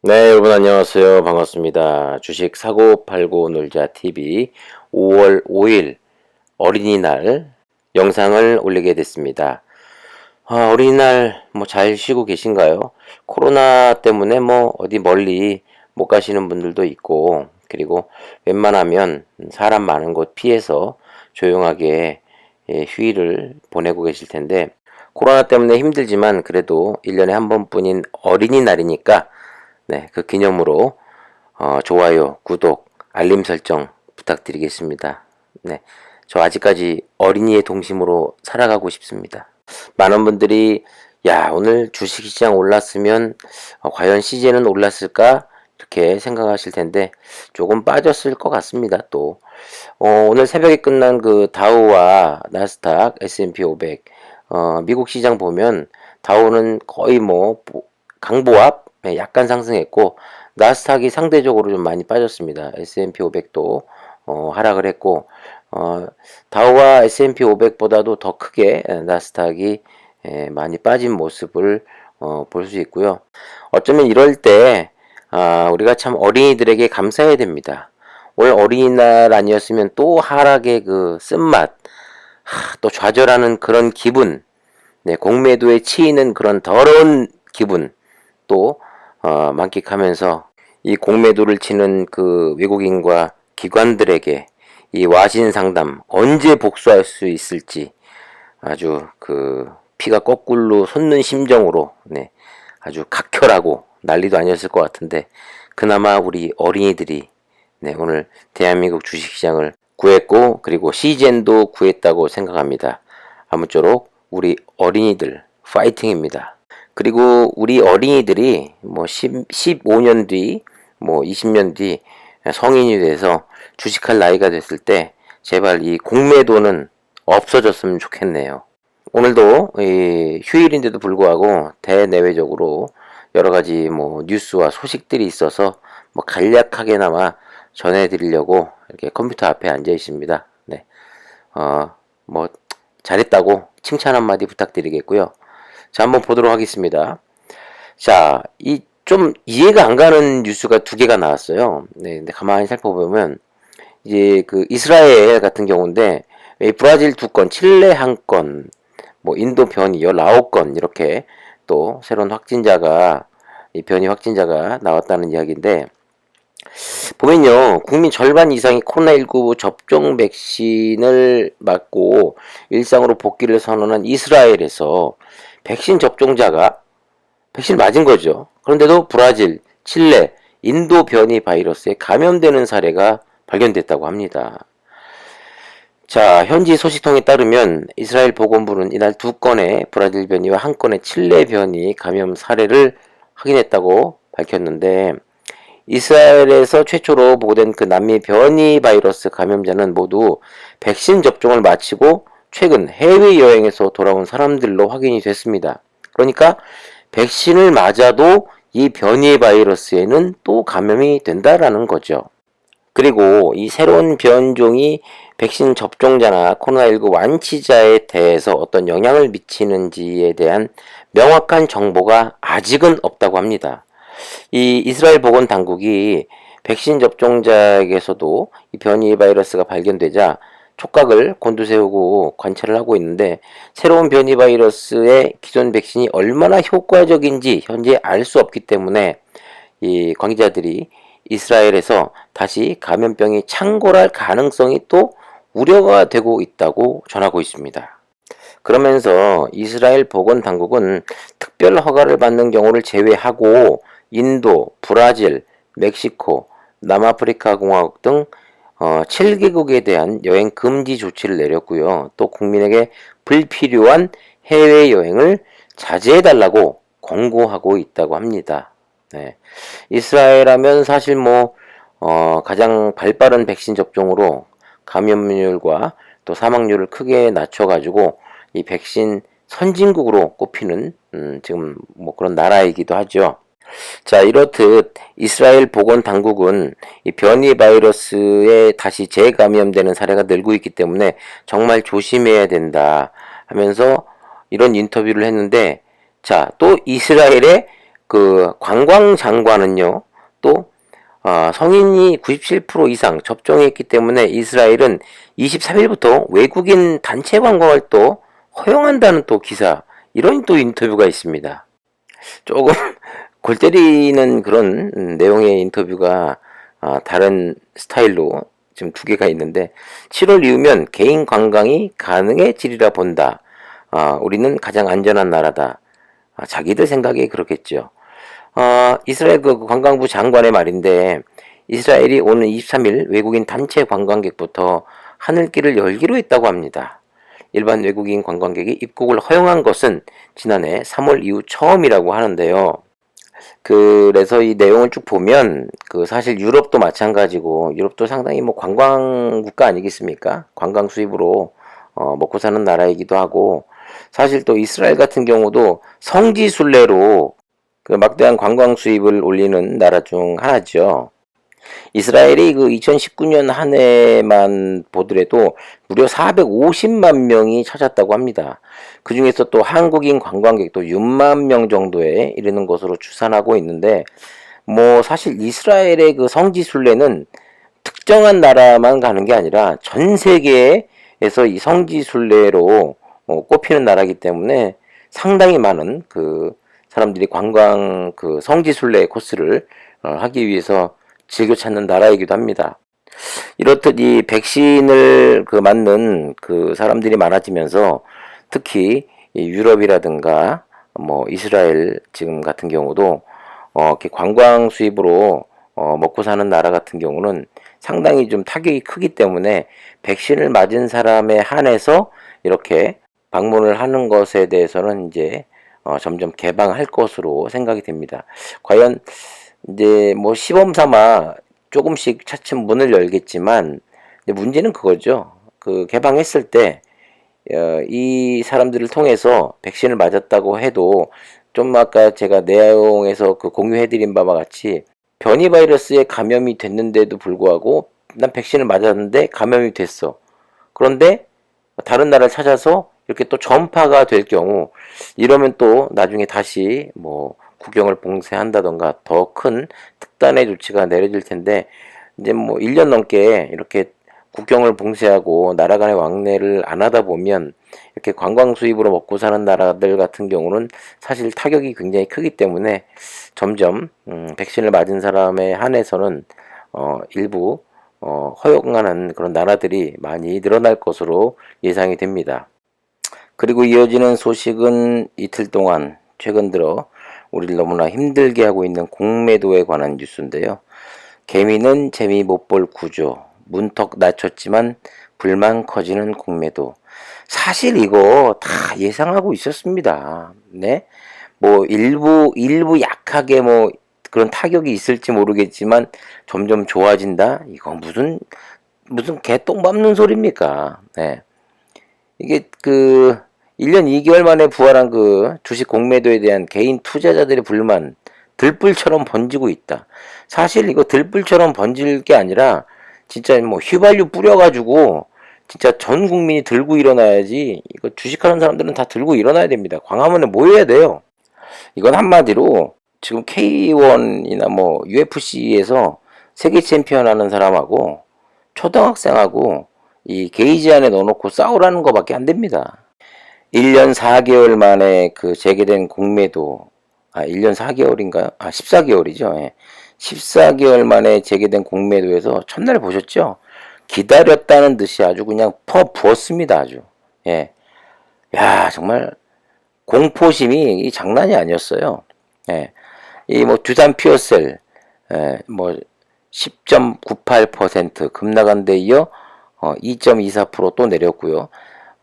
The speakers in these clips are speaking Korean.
네, 여러분 안녕하세요. 반갑습니다. 주식 사고 팔고 놀자 TV 5월 5일 어린이날 영상을 올리게 됐습니다. 어린이날 뭐 잘 쉬고 계신가요? 코로나 때문에 뭐 어디 멀리 못 가시는 분들도 있고, 그리고 웬만하면 사람 많은 곳 피해서 조용하게 휴일을 보내고 계실 텐데, 코로나 때문에 힘들지만 그래도 1년에 한 번뿐인 어린이날이니까 네, 그 기념으로 좋아요, 구독, 알림 설정 부탁드리겠습니다. 네, 저 아직까지 어린이의 동심으로 살아가고 싶습니다. 많은 분들이 야, 오늘 주식시장 올랐으면 과연 CJ는 올랐을까? 이렇게 생각하실 텐데 조금 빠졌을 것 같습니다. 또 오늘 새벽에 끝난 그 다우와 나스닥, S&P 500 미국 시장 보면 다우는 거의 뭐 강보합 약간 상승했고 나스닥이 상대적으로 좀 많이 빠졌습니다. S&P 500도 하락을 했고 다우와 S&P 500보다도 더 크게 나스닥이 많이 빠진 모습을 볼 수 있고요. 어쩌면 이럴 때 우리가 참 어린이들에게 감사해야 됩니다. 오늘 어린이날 아니었으면 또 하락의 그 쓴맛, 또 좌절하는 그런 기분, 네, 공매도에 치이는 그런 더러운 기분 또 만끽하면서 이 공매도를 치는 그 외국인과 기관들에게 이 와신 상담 언제 복수할 수 있을지 아주 그 피가 거꾸로 솟는 심정으로 네, 아주 각혈하고 난리도 아니었을 것 같은데 그나마 우리 어린이들이 네, 오늘 대한민국 주식시장을 구했고 그리고 시젠도 구했다고 생각합니다. 아무쪼록 우리 어린이들 파이팅입니다. 그리고 우리 어린이들이 뭐 15년 뒤, 뭐 20년 뒤 성인이 돼서 주식할 나이가 됐을 때 제발 이 공매도는 없어졌으면 좋겠네요. 오늘도 휴일인데도 불구하고 대내외적으로 여러 가지 뭐 뉴스와 소식들이 있어서 뭐 간략하게나마 전해드리려고 이렇게 컴퓨터 앞에 앉아 있습니다. 네. 뭐 잘했다고 칭찬 한마디 부탁드리겠고요. 자, 한번 보도록 하겠습니다. 자, 이 좀 이해가 안 가는 뉴스가 두 개가 나왔어요. 네, 근데 가만히 살펴보면 이제 그 이스라엘 같은 경우인데 브라질 2건, 칠레 1건, 뭐 인도 변이 19건 이렇게 또 새로운 확진자가 이 변이 확진자가 나왔다는 이야기인데 보면요, 국민 절반 이상이 코로나19 접종 백신을 맞고 일상으로 복귀를 선언한 이스라엘에서 백신 접종자가 백신 맞은 거죠. 그런데도 브라질, 칠레, 인도 변이 바이러스에 감염되는 사례가 발견됐다고 합니다. 자, 현지 소식통에 따르면 이스라엘 보건부는 이날 2건의 브라질 변이와 1건의 칠레 변이 감염 사례를 확인했다고 밝혔는데 이스라엘에서 최초로 보고된 그 남미 변이 바이러스 감염자는 모두 백신 접종을 마치고 최근 해외여행에서 돌아온 사람들로 확인이 됐습니다. 그러니까 백신을 맞아도 이 변이 바이러스에는 또 감염이 된다라는 거죠. 그리고 이 새로운 변종이 백신 접종자나 코로나19 완치자에 대해서 어떤 영향을 미치는지에 대한 명확한 정보가 아직은 없다고 합니다. 이 이스라엘 보건당국이 백신 접종자에게서도 이 변이 바이러스가 발견되자 촉각을 곤두세우고 관찰을 하고 있는데 새로운 변이 바이러스의 기존 백신이 얼마나 효과적인지 현재 알 수 없기 때문에 이 관계자들이 이스라엘에서 다시 감염병이 창궐할 가능성이 또 우려가 되고 있다고 전하고 있습니다. 그러면서 이스라엘 보건당국은 특별 허가를 받는 경우를 제외하고 인도, 브라질, 멕시코, 남아프리카 공화국 등 7개국에 대한 여행 금지 조치를 내렸고요. 또 국민에게 불필요한 해외여행을 자제해달라고 권고하고 있다고 합니다. 네. 이스라엘 하면 사실 뭐 가장 발빠른 백신 접종으로 감염률과 또 사망률을 크게 낮춰가지고 이 백신 선진국으로 꼽히는 지금 뭐 그런 나라이기도 하죠. 자, 이렇듯 이스라엘 보건당국은 이 변이 바이러스에 다시 재감염되는 사례가 늘고 있기 때문에 정말 조심해야 된다 하면서 이런 인터뷰를 했는데 자, 또 이스라엘의 그 관광 장관은요, 또 성인이 97% 이상 접종했기 때문에 이스라엘은 23일부터 외국인 단체 관광을 또 허용한다는 또 기사, 이런 또 인터뷰가 있습니다. 조금 골 때리는 그런 내용의 인터뷰가 다른 스타일로 지금 두 개가 있는데, 7월 이후면 개인 관광이 가능해지리라 본다. 우리는 가장 안전한 나라다. 자기들 생각이 그렇겠죠. 이스라엘 그 관광부 장관의 말인데, 이스라엘이 오는 23일 외국인 단체 관광객부터 하늘길을 열기로 했다고 합니다. 일반 외국인 관광객이 입국을 허용한 것은 지난해 3월 이후 처음이라고 하는데요. 그래서 이 내용을 쭉 보면 사실 유럽도 마찬가지고, 유럽도 상당히 뭐 관광 국가 아니겠습니까? 관광 수입으로 먹고 사는 나라이기도 하고, 사실 또 이스라엘 같은 경우도 성지 순례로 그 막대한 관광 수입을 올리는 나라 중 하나죠. 이스라엘이 그 2019년 한 해만 보더라도 무려 450만 명이 찾았다고 합니다. 그 중에서 또 한국인 관광객도 6만 명 정도에 이르는 것으로 추산하고 있는데, 뭐 사실 이스라엘의 그 성지 순례는 특정한 나라만 가는 게 아니라 전 세계에서 이 성지 순례로 꼽히는 나라이기 때문에 상당히 많은 그 사람들이 관광 그 성지 순례 코스를 하기 위해서 즐겨 찾는 나라이기도 합니다. 이렇듯 이 백신을 맞는 그 사람들이 많아지면서, 특히 이 유럽이라든가 뭐 이스라엘 지금 같은 경우도 이렇게 관광 수입으로 먹고 사는 나라 같은 경우는 상당히 좀 타격이 크기 때문에, 백신을 맞은 사람에 한해서 이렇게 방문을 하는 것에 대해서는 이제 점점 개방할 것으로 생각이 됩니다. 과연 이제 뭐 시범 삼아 조금씩 차츰 문을 열겠지만, 근데 문제는 그거죠. 그 개방했을 때 이 사람들을 통해서 백신을 맞았다고 해도, 좀 아까 제가 내용에서 그 공유해드린 바와 같이 변이 바이러스에 감염이 됐는데도 불구하고 난 백신을 맞았는데 감염이 됐어. 그런데 다른 나라를 찾아서 이렇게 또 전파가 될 경우, 이러면 또 나중에 다시 뭐 국경을 봉쇄한다던가 더 큰 특단의 조치가 내려질 텐데, 이제 뭐 1년 넘게 이렇게 국경을 봉쇄하고 나라 간의 왕래를 안 하다 보면, 이렇게 관광 수입으로 먹고 사는 나라들 같은 경우는 사실 타격이 굉장히 크기 때문에 점점 백신을 맞은 사람에 한해서는 일부 허용하는 그런 나라들이 많이 늘어날 것으로 예상이 됩니다. 그리고 이어지는 소식은 이틀 동안 최근 들어 우리를 너무나 힘들게 하고 있는 공매도에 관한 뉴스인데요. 개미는 재미 못 볼 구조, 문턱 낮췄지만 불만 커지는 공매도. 사실 이거 다 예상하고 있었습니다. 네? 뭐 일부 약하게 뭐 그런 타격이 있을지 모르겠지만 점점 좋아진다? 이거 무슨 개똥 밟는 소리입니까? 네. 이게 1년 2개월 만에 부활한 그 주식 공매도에 대한 개인 투자자들의 불만, 들불처럼 번지고 있다. 사실 이거 들불처럼 번질 게 아니라 진짜 뭐 휘발유 뿌려가지고 진짜 전 국민이 들고 일어나야지, 이거 주식하는 사람들은 다 들고 일어나야 됩니다. 광화문에 모여야 돼요. 이건 한마디로 지금 K1이나 뭐 UFC에서 세계 챔피언 하는 사람하고 초등학생하고 이 게이지 안에 넣어놓고 싸우라는 것밖에 안 됩니다. 1년 4개월 만에 재개된 공매도, 1년 4개월인가요? 14개월이죠. 예. 14개월 만에 재개된 공매도에서 첫날 보셨죠? 기다렸다는 듯이 아주 그냥 부었습니다. 아주. 예. 야, 정말 공포심이 장난이 아니었어요. 예. 이 뭐 두산 피어셀, 뭐 10.98% 급락한 데 이어 2.24% 내렸고요.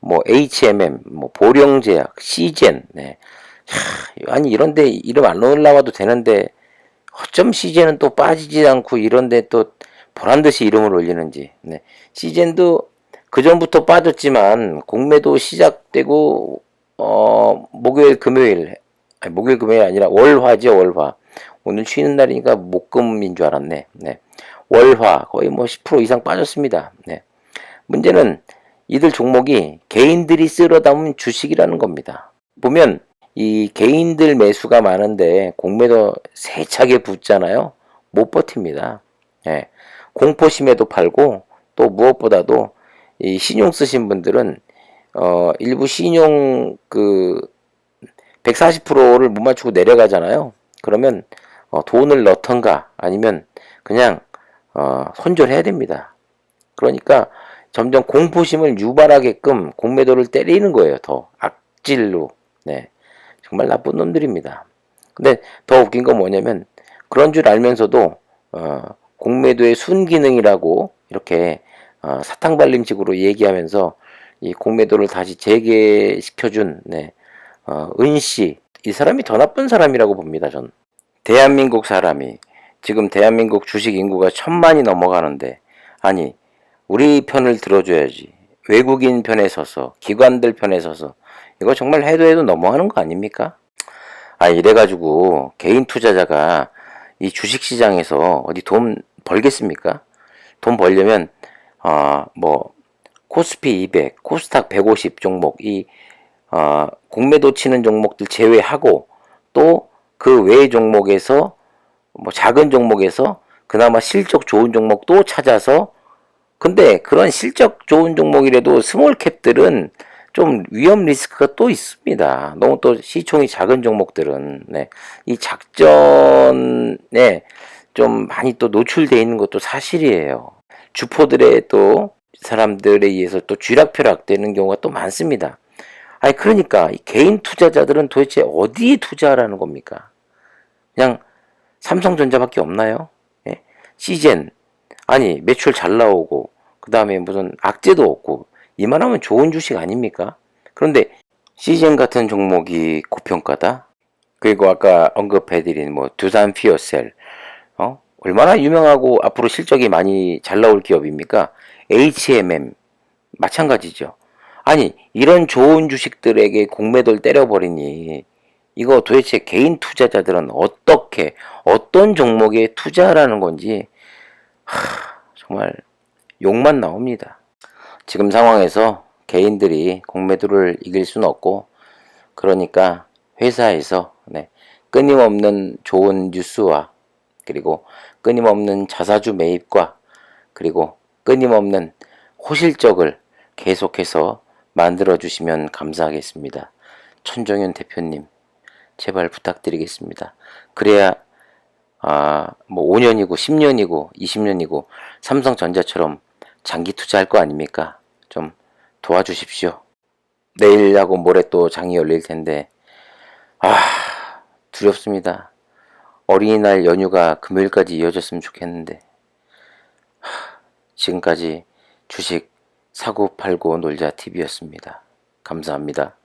뭐 HMM, 뭐 보령제약, 시젠, 네. 아니 이런데 이름 안 올라와도 되는데 어쩜 시젠은 또 빠지지 않고 이런데 또 보란듯이 이름을 올리는지. 네. 시젠도 그 전부터 빠졌지만 공매도 시작되고 목요일 금요일 아니라 월화죠. 월화. 오늘 쉬는 날이니까 목금인 줄 알았네. 네. 월화 거의 뭐 10% 이상 빠졌습니다. 네. 문제는 이들 종목이 개인들이 쓸어 담은 주식이라는 겁니다. 보면 이 개인들 매수가 많은데 공매도 세차게 붙잖아요. 못 버팁니다. 예. 공포심에도 팔고 또 무엇보다도 이 신용 쓰신 분들은 일부 신용 140%를 못 맞추고 내려가잖아요. 그러면 돈을 넣던가 아니면 그냥 손절해야 됩니다. 그러니까 점점 공포심을 유발하게끔 공매도를 때리는 거예요. 더 악질로. 네. 정말 나쁜 놈들입니다. 근데 더 웃긴 건 뭐냐면 그런 줄 알면서도 공매도의 순기능이라고 이렇게 사탕발림식으로 얘기하면서 이 공매도를 다시 재개시켜준 은씨, 이 사람이 더 나쁜 사람이라고 봅니다. 전 대한민국 사람이 지금 대한민국 주식 인구가 1,000만이 넘어가는데 아니 우리 편을 들어줘야지. 외국인 편에 서서 기관들 편에 서서 이거 정말 해도 너무하는 거 아닙니까? 아 이래가지고 개인 투자자가 이 주식시장에서 어디 돈 벌겠습니까? 돈 벌려면 뭐 코스피 200, 코스닥 150 종목 이 공매도 치는 종목들 제외하고 또 그 외의 종목에서 뭐 작은 종목에서 그나마 실적 좋은 종목도 찾아서 근데 그런 실적 좋은 종목이라도 스몰캡들은 좀 위험 리스크가 또 있습니다. 너무 또 시총이 작은 종목들은 이 작전에 좀 많이 또 노출되어 있는 것도 사실이에요. 주포들의 또 사람들에 의해서 또 쥐락펴락 되는 경우가 또 많습니다. 아니 그러니까 이 개인 투자자들은 도대체 어디에 투자하라는 겁니까? 그냥 삼성전자밖에 없나요? 예? 시젠 아니 매출 잘 나오고 그 다음에 무슨 악재도 없고 이만하면 좋은 주식 아닙니까? 그런데 시젠 같은 종목이 고평가다? 그리고 아까 언급해드린 뭐 두산 피어셀 얼마나 유명하고 앞으로 실적이 많이 잘 나올 기업입니까? HMM 마찬가지죠. 아니 이런 좋은 주식들에게 공매도를 때려버리니 이거 도대체 개인 투자자들은 어떻게 어떤 종목에 투자하라는 건지 정말 욕만 나옵니다. 지금 상황에서 개인들이 공매도를 이길 수는 없고 그러니까 회사에서 끊임없는 좋은 뉴스와 그리고 끊임없는 자사주 매입과 그리고 끊임없는 호실적을 계속해서 만들어 주시면 감사하겠습니다. 천정현 대표님 제발 부탁드리겠습니다. 그래야 뭐 5년이고 10년이고 20년이고 삼성전자처럼 장기 투자할 거 아닙니까? 좀 도와주십시오. 내일하고 모레 또 장이 열릴 텐데 두렵습니다. 어린이날 연휴가 금요일까지 이어졌으면 좋겠는데 지금까지 주식 사고 팔고 놀자 TV였습니다. 감사합니다.